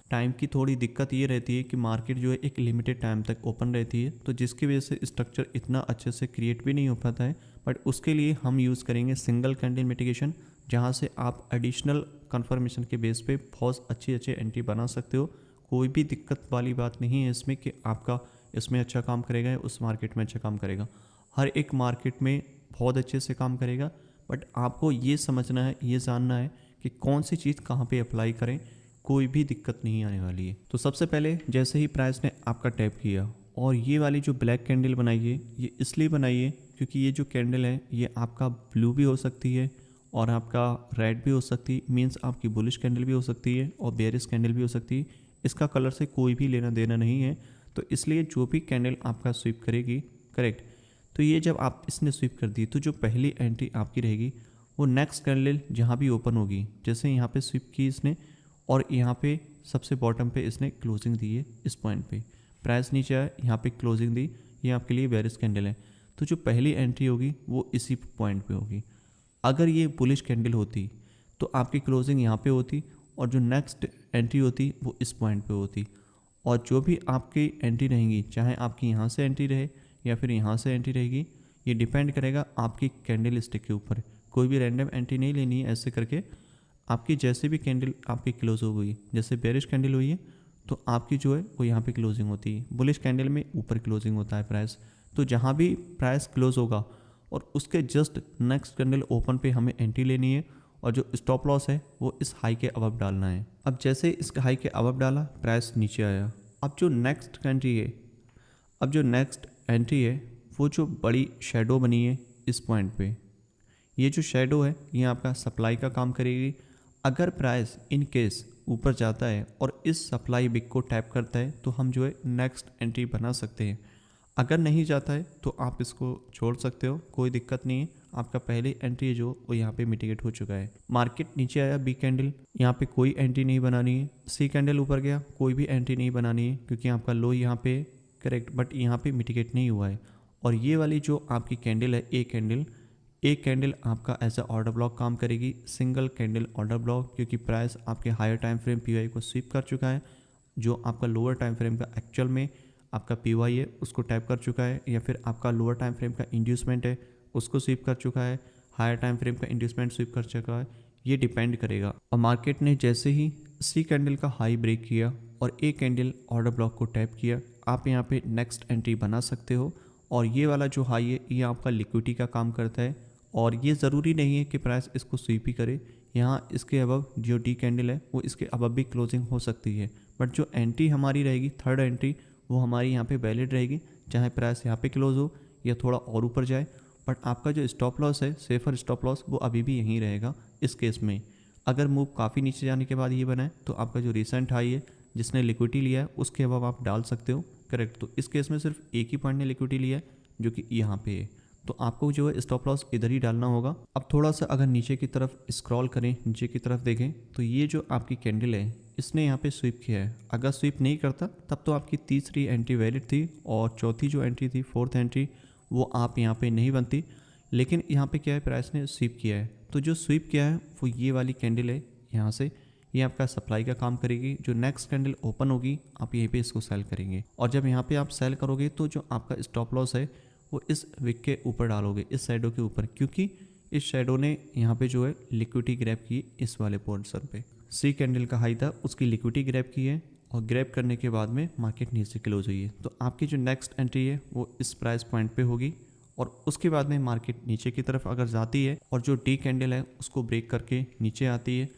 टाइम की थोड़ी दिक्कत ये रहती है कि मार्केट जो है एक लिमिटेड टाइम तक ओपन रहती है, तो जिसकी वजह से स्ट्रक्चर इतना अच्छे से क्रिएट भी नहीं हो पाता है। बट उसके लिए हम यूज़ करेंगे सिंगल कैंडल मिटिगेशन, जहाँ से आप एडिशनल कंफर्मेशन के बेस पे बहुत अच्छी एंट्री बना सकते हो। कोई भी दिक्कत वाली बात नहीं है इसमें कि आपका इसमें अच्छा काम करेगा या उस मार्केट में अच्छा काम करेगा। हर एक मार्केट में बहुत अच्छे से काम करेगा, बट आपको ये समझना है, ये जानना है कि कौन सी चीज़ कहाँ पे अप्लाई करें, कोई भी दिक्कत नहीं आने वाली है। तो सबसे पहले जैसे ही प्राइस ने आपका टैप किया और ये वाली जो ब्लैक कैंडल बनाई है ये इसलिए बनाई है क्योंकि ये जो कैंडल है ये आपका ब्लू भी हो सकती है और आपका रेड भी हो सकती है, मीन्स आपकी बुलिश कैंडल भी हो सकती है और बेयरिश कैंडल भी हो सकती है। इसका कलर से कोई भी लेना देना नहीं है। तो इसलिए जो भी कैंडल आपका स्वीप करेगी, करेक्ट, तो ये जब आप इसने स्वीप कर दी तो जो पहली एंट्री आपकी रहेगी वो नेक्स्ट कैंडल जहाँ भी ओपन होगी, जैसे यहाँ पे स्वीप की इसने और यहाँ पे सबसे बॉटम पे इसने क्लोजिंग दी है, इस पॉइंट पे प्राइस नीचे आया, यहाँ पे क्लोजिंग दी, ये आपके लिए बेयरिश कैंडल है। तो जो पहली एंट्री होगी वो इसी पॉइंट पे होगी। अगर ये बुलिश कैंडल होती तो आपकी क्लोजिंग यहाँ पे होती और जो नेक्स्ट एंट्री होती वो इस पॉइंट पे होती। और जो भी आपकी एंट्री रहेंगी, चाहे आपकी यहाँ से एंट्री रहे या फिर यहाँ से एंट्री रहेगी, ये डिपेंड करेगा आपकी कैंडल स्टिक के ऊपर। कोई भी रैंडम एंट्री नहीं लेनी है। ऐसे करके आपकी जैसे भी कैंडल आपकी क्लोज हो गई, जैसे बेरिश कैंडल हुई है तो आपकी जो है वो यहाँ पे क्लोजिंग होती है, बुलिश कैंडल में ऊपर क्लोजिंग होता है प्राइस। तो जहाँ भी प्राइस क्लोज होगा और उसके जस्ट नेक्स्ट कैंडल ओपन पे हमें एंट्री लेनी है और जो स्टॉप लॉस है वो इस हाई के अबव डालना है। अब जैसे इस हाई के अबव डाला, प्राइस नीचे आया। अब जो नेक्स्ट एंट्री है वो जो बड़ी शेडो बनी है इस पॉइंट पे, ये जो शेडो है ये आपका सप्लाई का काम करेगी। अगर प्राइस इन केस ऊपर जाता है और इस सप्लाई विक को टैप करता है तो हम जो है नेक्स्ट एंट्री बना सकते हैं। अगर नहीं जाता है तो आप इसको छोड़ सकते हो, कोई दिक्कत नहीं है। आपका पहली एंट्री है जो वो यहाँ पे मिटिगेट हो चुका है। मार्केट नीचे आया, बी कैंडल, यहाँ पे कोई एंट्री नहीं बनानी है। सी कैंडल ऊपर गया, कोई भी एंट्री नहीं बनानी है क्योंकि आपका लो यहाँ पे करेक्ट, बट यहाँ पे मिटिगेट नहीं हुआ है। और ये वाली जो आपकी कैंडल है, एक कैंडल आपका एज अ ऑर्डर ब्लॉक काम करेगी, सिंगल कैंडल ऑर्डर ब्लॉक, क्योंकि प्राइस आपके हायर टाइम फ्रेम पीवाई को स्वीप कर चुका है। जो आपका लोअर टाइम फ्रेम का एक्चुअल में आपका पीवाई है उसको टैप कर चुका है, या फिर आपका लोअर टाइम फ्रेम का इंड्यूसमेंट है उसको स्वीप कर चुका है, हायर टाइम फ्रेम का इंड्यूसमेंट स्वीप कर चुका है। ये डिपेंड करेगा। और मार्केट ने जैसे ही सी कैंडल का हाई ब्रेक किया और ए कैंडल ऑर्डर ब्लॉक को टैप किया, आप यहाँ पे नेक्स्ट एंट्री बना सकते हो। और ये वाला जो हाई है ये आपका लिक्विडिटी का काम करता है, और ये ज़रूरी नहीं है कि प्राइस इसको स्वीप ही करे। यहाँ इसके अबव जो डी कैंडल है वो इसके अबव भी क्लोजिंग हो सकती है, बट जो एंट्री हमारी रहेगी थर्ड एंट्री वो हमारी यहाँ पे वैलिड रहेगी, चाहे प्राइस यहाँ पे क्लोज हो या थोड़ा और ऊपर जाए। बट आपका जो स्टॉप लॉस है, सेफर स्टॉप लॉस, वो अभी भी यहीं रहेगा। इस केस में अगर मूव काफ़ी नीचे जाने के बाद ये बना है तो आपका जो रिसेंट हाई है जिसने लिक्विडिटी लिया है उसके अबव आप डाल सकते हो, करेक्ट। तो इस केस में सिर्फ एक ही पॉइंट ने लिक्विडिटी लिया है जो कि यहाँ पे है, तो आपको जो है स्टॉप लॉस इधर ही डालना होगा। अब थोड़ा सा अगर नीचे की तरफ स्क्रॉल करें, नीचे की तरफ देखें तो ये जो आपकी कैंडल है इसने यहाँ पे स्वीप किया है। अगर स्वीप नहीं करता तब तो आपकी तीसरी एंट्री वैलिड थी और चौथी जो एंट्री थी, फोर्थ एंट्री, वो आप यहाँ पे नहीं बनती। लेकिन यहाँ पे क्या है, प्राइस ने स्वीप किया है, तो जो स्वीप किया है वो ये वाली कैंडल है यहाँ से, ये आपका सप्लाई का काम करेगी। जो नेक्स्ट कैंडल ओपन होगी आप यहीं पे इसको सेल करेंगे, और जब यहाँ पे आप सेल करोगे तो जो आपका स्टॉप लॉस है वो इस विक के ऊपर डालोगे, इस शैडो के ऊपर, क्योंकि इस शैडो ने यहाँ पे जो है लिक्विडिटी ग्रैब की इस वाले पोर्शन पे। सी कैंडल का हाई था उसकी लिक्विडिटी ग्रैब की है, और ग्रैब करने के बाद में मार्केट नीचे क्लोज हुई है। तो आपकी जो नेक्स्ट एंट्री है वो इस प्राइस पॉइंट पे होगी, और उसके बाद में मार्केट नीचे की तरफ अगर जाती है और जो डी कैंडल है उसको ब्रेक करके नीचे आती है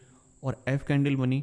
और एफ कैंडल बनी।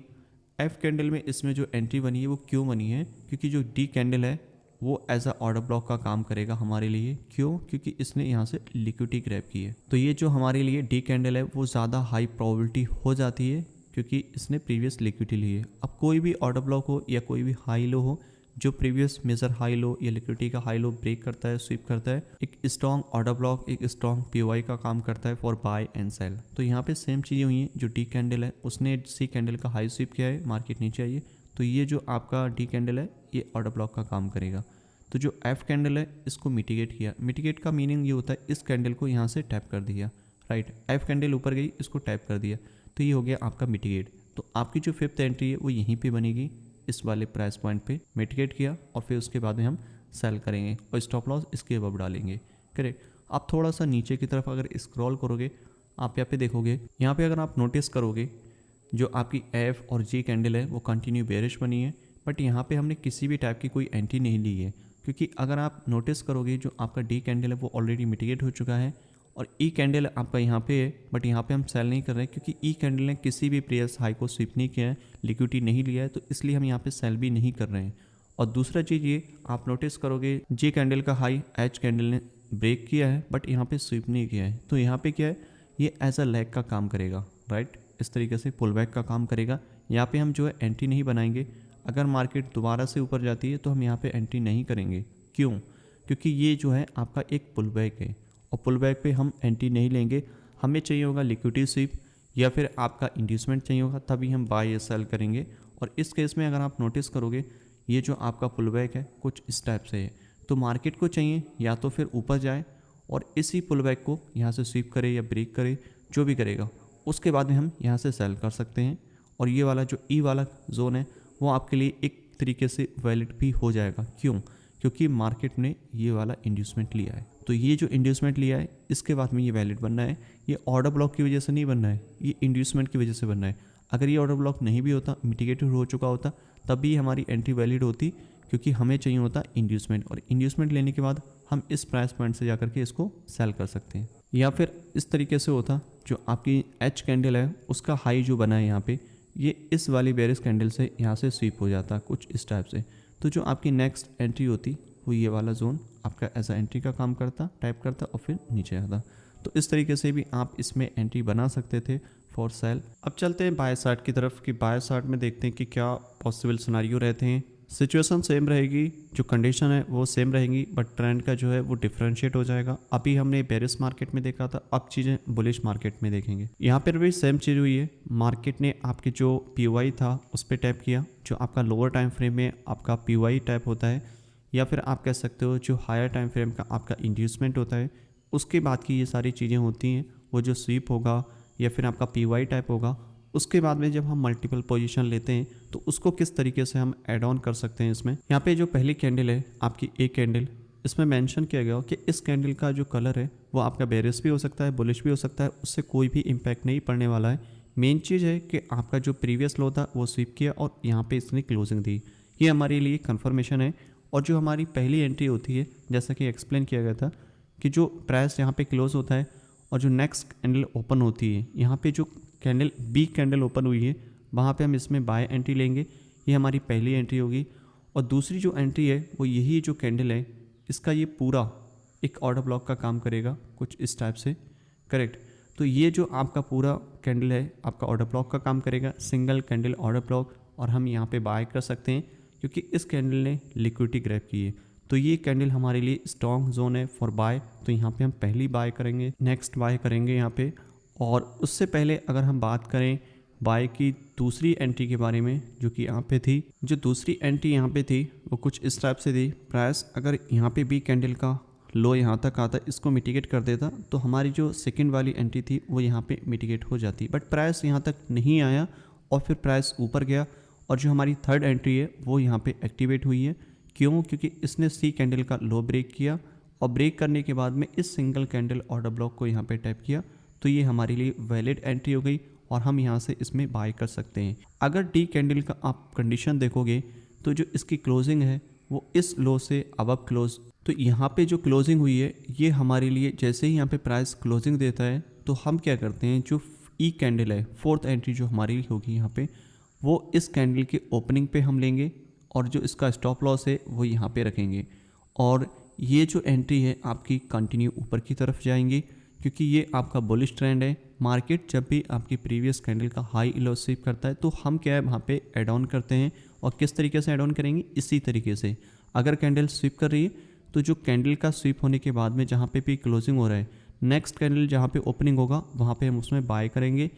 एफ कैंडल में इसमें जो एंट्री बनी है वो क्यों बनी है, क्योंकि जो डी कैंडल है वो एज अ ऑर्डर ब्लॉक का काम करेगा हमारे लिए। क्यों? क्योंकि इसने यहाँ से लिक्विडिटी ग्रैब की है। तो ये जो हमारे लिए डी कैंडल है वो ज़्यादा हाई प्रोबेबिलिटी हो जाती है क्योंकि इसने प्रीवियस लिक्विडिटी ली है। अब कोई भी ऑर्डर ब्लॉक हो या कोई भी हाई लो हो, जो प्रीवियस मेजर हाई लो या लिक्विडिटी का हाई लो ब्रेक करता है, स्वीप करता है, एक स्ट्रॉन्ग ऑर्डर ब्लॉक, एक स्ट्रॉन्ग पीओआई का काम करता है फॉर बाय एंड सेल। तो यहाँ पे सेम चीज़ें हुई हैं। जो डी कैंडल है उसने सी कैंडल का हाई स्वीप किया है, मार्केट नीचे आई है, तो ये जो आपका डी कैंडल है ये ऑर्डर ब्लॉक का काम करेगा। तो जो एफ कैंडल है इसको मिटिगेट किया। मिटिगेट का मीनिंग ये होता है इस कैंडल को यहाँ से टैप कर दिया, राइट। एफ कैंडल ऊपर गई, इसको टैप कर दिया, तो ये हो गया आपका मिटिगेट। तो आपकी जो फिफ्थ एंट्री है वो यहीं पे बनेगी, इस वाले प्राइस पॉइंट पे मिटिगेट किया, और फिर उसके बाद में हम सेल करेंगे और स्टॉप लॉस इसके अबव डालेंगे, करेक्ट। आप थोड़ा सा नीचे की तरफ अगर स्क्रॉल करोगे आप यहाँ पे देखोगे, यहाँ पे अगर आप नोटिस करोगे जो आपकी एफ और जी कैंडल है वो कंटिन्यू बेरिश बनी है, बट यहाँ पे हमने किसी भी टाइप की कोई एंट्री नहीं ली है, क्योंकि अगर आप नोटिस करोगे जो आपका डी कैंडल है वो ऑलरेडी मिटिगेट हो चुका है और ई कैंडल आपका यहाँ पे है, बट यहाँ पे हम सेल नहीं कर रहे हैं क्योंकि ई कैंडल ने किसी भी प्रीवियस हाई को स्वीप नहीं किया है, लिक्विडिटी नहीं लिया है, तो इसलिए हम यहाँ पे सेल भी नहीं कर रहे हैं। और दूसरा चीज़ ये आप नोटिस करोगे जे कैंडल का हाई एच कैंडल ने ब्रेक किया है बट यहाँ पे स्वीप नहीं किया है, तो यहाँ पे क्या है, ये एज अ लैग का काम करेगा, राइट। इस तरीके से पुल बैक का काम करेगा। यहाँ पे हम जो है एंट्री नहीं बनाएंगे। अगर मार्केट दोबारा से ऊपर जाती है तो हम यहाँ पे एंट्री नहीं करेंगे। क्यों? क्योंकि ये जो है आपका एक पुल बैक है और पुल बैक पे हम एंट्री नहीं लेंगे। हमें चाहिए होगा लिक्विडिटी स्वीप या फिर आपका इंड्यूसमेंट चाहिए होगा, तभी हम बाय या सेल करेंगे। और इस केस में अगर आप नोटिस करोगे ये जो आपका पुल बैक है कुछ इस टाइप से है, तो मार्केट को चाहिए या तो फिर ऊपर जाए और इसी पुल बैक को यहाँ से स्वीप करे या ब्रेक करे, जो भी करेगा उसके बाद में हम यहाँ से सेल कर सकते हैं। और ये वाला जो ई वाला जोन है वो आपके लिए एक तरीके से वैलिड भी हो जाएगा। क्यों? क्योंकि मार्केट ने ये वाला इंड्यूसमेंट लिया है, तो ये जो इंड्यूसमेंट लिया है इसके बाद में ये वैलिड बनना है। ये ऑर्डर ब्लॉक की वजह से नहीं बनना है, ये इंड्यूसमेंट की वजह से बनना है। अगर ये ऑर्डर ब्लॉक नहीं भी होता, मिटिगेटेड हो चुका होता, तब भी हमारी एंट्री वैलिड होती, क्योंकि हमें चाहिए होता इंड्यूसमेंट, और इंड्यूसमेंट लेने के बाद हम इस प्राइस पॉइंट से जाकर के इसको सेल कर सकते हैं। या फिर इस तरीके से होता, जो आपकी एच कैंडल है उसका हाई जो बना है यहाँ पे, ये इस वाली बेरिश कैंडल से यहाँ से स्वीप हो जाता कुछ इस टाइप से। तो जो आपकी नेक्स्ट एंट्री होती वो ये वाला जोन आपका एज अ एंट्री का काम करता, टाइप करता और फिर नीचे आता। तो इस तरीके से भी आप इसमें एंट्री बना सकते थे फॉर सेल। अब चलते हैं बाय साइड की तरफ कि बाय साइड में देखते हैं कि क्या पॉसिबल सिनेरियो रहते हैं। सिचुएशन सेम रहेगी, जो कंडीशन है वो सेम रहेंगी, बट ट्रेंड का जो है वो डिफरेंशिएट हो जाएगा। अभी हमने बेरिश मार्केट में देखा था, अब चीज़ें बुलिश मार्केट में देखेंगे। यहाँ पर भी सेम चीज़ हुई है, मार्केट ने आपके जो पीओआई था उस पर टैप किया, जो आपका लोअर टाइम फ्रेम में आपका पीओआई टैप होता है, या फिर आप कह सकते हो जो हायर टाइम फ्रेम का आपका इंड्यूसमेंट होता है, उसके बाद की ये सारी चीज़ें होती हैं। वो जो स्वीप होगा या फिर आपका पीओआई टाइप होगा, उसके बाद में जब हम मल्टीपल पोजीशन लेते हैं तो उसको किस तरीके से हम ऐड ऑन कर सकते हैं इसमें। यहाँ पे जो पहली कैंडल है आपकी ए कैंडल, इसमें मेंशन किया गया हो कि इस कैंडल का जो कलर है वो आपका बेरिश भी हो सकता है, बुलिश भी हो सकता है, उससे कोई भी इम्पैक्ट नहीं पड़ने वाला है। मेन चीज़ है कि आपका जो प्रीवियस लो था वो स्वीप किया और यहाँ पे इसने क्लोजिंग दी, ये हमारे लिए कंफर्मेशन है। और जो हमारी पहली एंट्री होती है, जैसा कि एक्सप्लेन किया गया था कि जो प्राइस यहाँ पे क्लोज होता है और जो नेक्स्ट कैंडल ओपन होती है, यहाँ पे जो कैंडल बी कैंडल ओपन हुई है वहाँ पे हम इसमें बाय एंट्री लेंगे, ये हमारी पहली एंट्री होगी। और दूसरी जो एंट्री है वो यही जो कैंडल है, इसका ये पूरा एक ऑर्डर ब्लॉक का काम करेगा कुछ इस टाइप से, करेक्ट। तो ये जो आपका पूरा कैंडल है आपका ऑर्डर ब्लॉक का काम करेगा, सिंगल कैंडल ऑर्डर ब्लॉक, और हम यहाँ पे बाय कर सकते हैं क्योंकि इस कैंडल ने लिक्विडिटी ग्रैब की है। तो ये कैंडल हमारे लिए स्ट्रॉन्ग जोन है फॉर बाय, तो यहाँ पे हम पहली बाय करेंगे, नेक्स्ट बाय करेंगे यहाँ पे। और उससे पहले अगर हम बात करें बाय की दूसरी एंट्री के बारे में, जो कि यहाँ पे थी, जो दूसरी एंट्री यहाँ पे थी वो कुछ इस टाइप से थी। प्राइस अगर यहाँ पे बी कैंडल का लो यहाँ तक आता, इसको मिटिगेट कर देता, तो हमारी जो सेकंड वाली एंट्री थी वो यहाँ पे मिटिगेट हो जाती, बट प्राइस यहाँ तक नहीं आया और फिर प्राइस ऊपर गया। और जो हमारी थर्ड एंट्री है वो यहाँ पे एक्टिवेट हुई है। क्यों? क्योंकि इसने सी कैंडल का लो ब्रेक किया और ब्रेक करने के बाद में इस सिंगल कैंडल ऑर्डर ब्लॉक को यहाँ पे टैप किया, तो ये हमारे लिए वैलिड एंट्री हो गई और हम यहाँ से इसमें बाय कर सकते हैं। अगर डी कैंडल का आप कंडीशन देखोगे तो जो इसकी क्लोजिंग है वो इस लो से अबव क्लोज, तो यहाँ पे जो क्लोजिंग हुई है ये हमारे लिए, जैसे ही यहाँ पे प्राइस क्लोजिंग देता है तो हम क्या करते हैं, जो ई कैंडल है फोर्थ एंट्री जो हमारी होगी यहाँ पे, वो इस कैंडल के ओपनिंग पे हम लेंगे और जो इसका स्टॉप लॉस है वो यहाँ पे रखेंगे। और ये जो एंट्री है आपकी कंटिन्यू ऊपर की तरफ जाएंगी क्योंकि ये आपका बुलिश ट्रेंड है। मार्केट जब भी आपकी प्रीवियस कैंडल का हाई लो स्वीप करता है तो हम क्या है वहाँ पे ऐड ऑन करते हैं। और किस तरीके से ऐड ऑन करेंगे, इसी तरीके से अगर कैंडल स्वीप कर रही है तो जो कैंडल का स्वीप होने के बाद में जहाँ पे भी क्लोजिंग हो रहा है, नेक्स्ट कैंडल जहाँ पे ओपनिंग होगा वहाँ पे हम उसमें बाय करेंगे।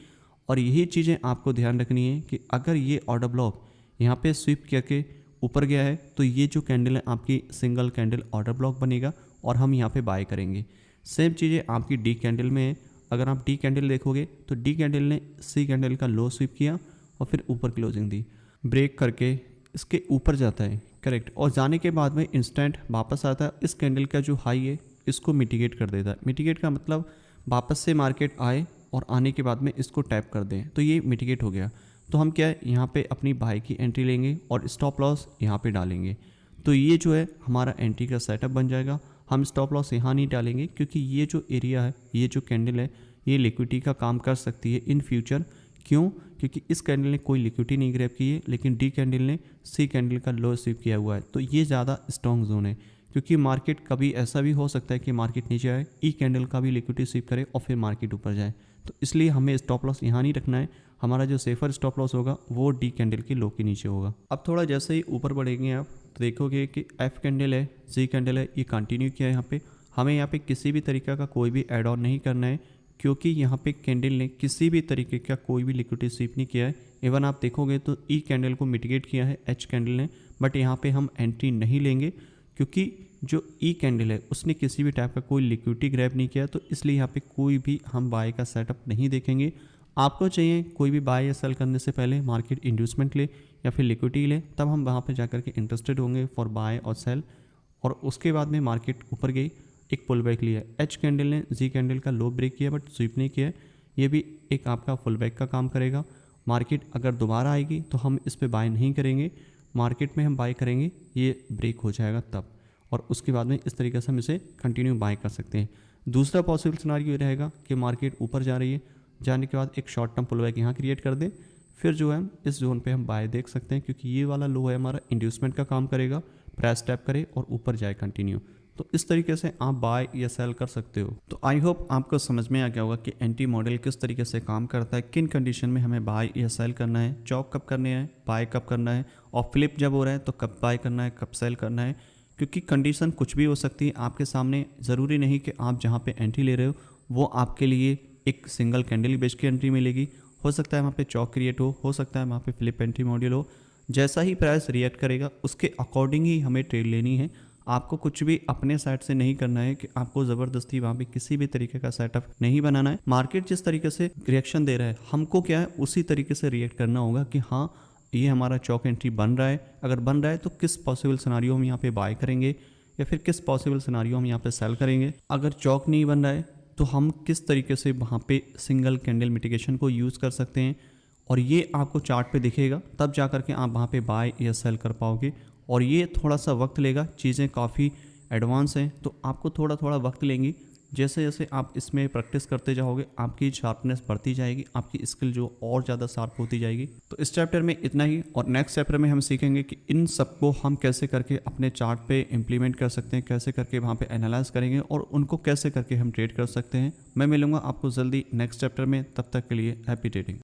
और यही चीज़ें आपको ध्यान रखनी है कि अगर ये ऑर्डर ब्लॉक यहाँ पे स्वीप करके ऊपर गया है तो ये जो कैंडल है आपकी सिंगल कैंडल ऑर्डर ब्लॉक बनेगा और हम यहाँ पे बाय करेंगे। सेम चीज़ें आपकी डी कैंडल में है। अगर आप डी कैंडल देखोगे तो डी कैंडल ने सी कैंडल का लो स्वीप किया और फिर ऊपर क्लोजिंग दी, ब्रेक करके इसके ऊपर जाता है, करेक्ट। और जाने के बाद में इंस्टेंट वापस आता है, इस कैंडल का जो हाई है इसको मिटिगेट कर देता है। मिटिगेट का मतलब वापस से मार्केट आए और आने के बाद में इसको टैप कर दें, तो ये मिटिगेट हो गया। तो हम क्या है यहाँ पे अपनी बाय की एंट्री लेंगे और स्टॉप लॉस यहाँ पे डालेंगे। तो ये जो है हमारा एंट्री का सेटअप बन जाएगा। हम स्टॉप लॉस यहाँ नहीं डालेंगे क्योंकि ये जो एरिया है, ये जो कैंडल है, ये लिक्विडिटी का काम कर सकती है इन फ्यूचर। क्यों? क्योंकि इस कैंडल ने कोई लिक्विडिटी नहीं ग्रैब की है, लेकिन डी कैंडल ने सी कैंडल का लो स्वीप किया हुआ है, तो ये ज़्यादा स्ट्रॉन्ग जोन है। क्योंकि मार्केट कभी ऐसा भी हो सकता है कि मार्केट नीचे आए, ई कैंडल का भी लिक्विडिटी स्वीप करे और फिर मार्केट ऊपर जाए, तो इसलिए हमें स्टॉप लॉस यहाँ नहीं रखना है। हमारा जो सेफर स्टॉप लॉस होगा वो डी कैंडल के लो के नीचे होगा। अब थोड़ा जैसे ही ऊपर बढ़ेंगे आप तो देखोगे कि एफ कैंडल है, जी कैंडल है, ये कंटिन्यू किया है। यहाँ पे हमें यहाँ पे किसी भी तरीके का कोई भी ऐड ऑन नहीं करना है क्योंकि यहाँ पे कैंडल ने किसी भी तरीके का कोई भी लिक्विडिटी स्वीप नहीं किया है। इवन आप देखोगे तो ई कैंडल को मिटिगेट किया है एच कैंडल ने, बट यहाँ पे हम एंट्री नहीं लेंगे क्योंकि जो ई कैंडल है उसने किसी भी टाइप का कोई लिक्विडिटी ग्रैब नहीं किया, तो इसलिए यहाँ पे कोई भी हम बाय का सेटअप नहीं देखेंगे। आपको चाहिए कोई भी बाय या सेल करने से पहले मार्केट इंड्यूसमेंट ले या फिर लिक्विडिटी ले, तब हम वहाँ पे जाकर के इंटरेस्टेड होंगे फॉर बाय और सेल। और उसके बाद में मार्केट ऊपर गई, एक पुल बैक लिया, एच कैंडल ने जी कैंडल का लो ब्रेक किया बट स्वीप नहीं किया, ये भी एक आपका फुल बैक का काम करेगा। मार्केट अगर दोबारा आएगी तो हम इस पर बाय नहीं करेंगे, मार्केट में हम बाय करेंगे ये ब्रेक हो जाएगा तब, और उसके बाद में इस तरीके से हम इसे कंटिन्यू बाय कर सकते हैं। दूसरा पॉसिबल सिनेरियो ये रहेगा कि मार्केट ऊपर जा रही है, जाने के बाद एक शॉर्ट टर्म पुल बैक यहाँ क्रिएट कर दे, फिर जो है इस जोन पे हम बाय देख सकते हैं क्योंकि ये वाला लो है हमारा इंड्यूसमेंट का काम करेगा, प्राइस टैप करे और ऊपर जाए कंटिन्यू। तो इस तरीके से आप बाय या सेल कर सकते हो। तो आई होप आपको समझ में आ गया होगा कि एंटी मॉडल किस तरीके से काम करता है, किन कंडीशन में हमें बाय या सेल करना है, चॉक कब करने हैं, बाय कब करना है, और फ्लिप जब हो रहा है तो कब बाय करना है, कब सेल करना है। क्योंकि कंडीशन कुछ भी हो सकती है आपके सामने, ज़रूरी नहीं कि आप जहाँ पे एंट्री ले रहे हो वो आपके लिए एक सिंगल कैंडल बेच की एंट्री मिलेगी। हो सकता है वहाँ पे चॉक क्रिएट हो सकता है वहाँ पे फ्लिप एंट्री मॉड्यूल हो। जैसा ही प्राइस रिएक्ट करेगा उसके अकॉर्डिंग ही हमें ट्रेड लेनी है। आपको कुछ भी अपने साइड से नहीं करना है कि आपको ज़बरदस्ती वहाँ पे किसी भी तरीके का सेटअप नहीं बनाना है। मार्केट जिस तरीके से रिएक्शन दे रहा है हमको क्या है उसी तरीके से रिएक्ट करना होगा कि हाँ ये हमारा चॉक एंट्री बन रहा है। अगर बन रहा है तो किस पॉसिबल सिनारियो हम यहाँ पे बाय करेंगे या फिर किस पॉसिबल सिनारियो हम यहाँ पे सेल करेंगे। अगर चॉक नहीं बन रहा है तो हम किस तरीके से वहाँ पे सिंगल कैंडल मिटिगेशन को यूज़ कर सकते हैं, और ये आपको चार्ट पे दिखेगा, तब जा कर के आप वहाँ पे बाय या सेल कर पाओगे। और ये थोड़ा सा वक्त लेगा, चीज़ें काफ़ी एडवांस हैं तो आपको थोड़ा थोड़ा वक्त लेंगी। जैसे जैसे आप इसमें प्रैक्टिस करते जाओगे आपकी शार्पनेस बढ़ती जाएगी, आपकी स्किल जो और ज़्यादा शार्प होती जाएगी। तो इस चैप्टर में इतना ही, और नेक्स्ट चैप्टर में हम सीखेंगे कि इन सबको हम कैसे करके अपने चार्ट पे इम्प्लीमेंट कर सकते हैं, कैसे करके वहाँ पे एनालाइज करेंगे और उनको कैसे करके हम ट्रेड कर सकते हैं। मैं मिलूंगा आपको जल्दी नेक्स्ट चैप्टर में, तब तक के लिए हैप्पी ट्रेडिंग।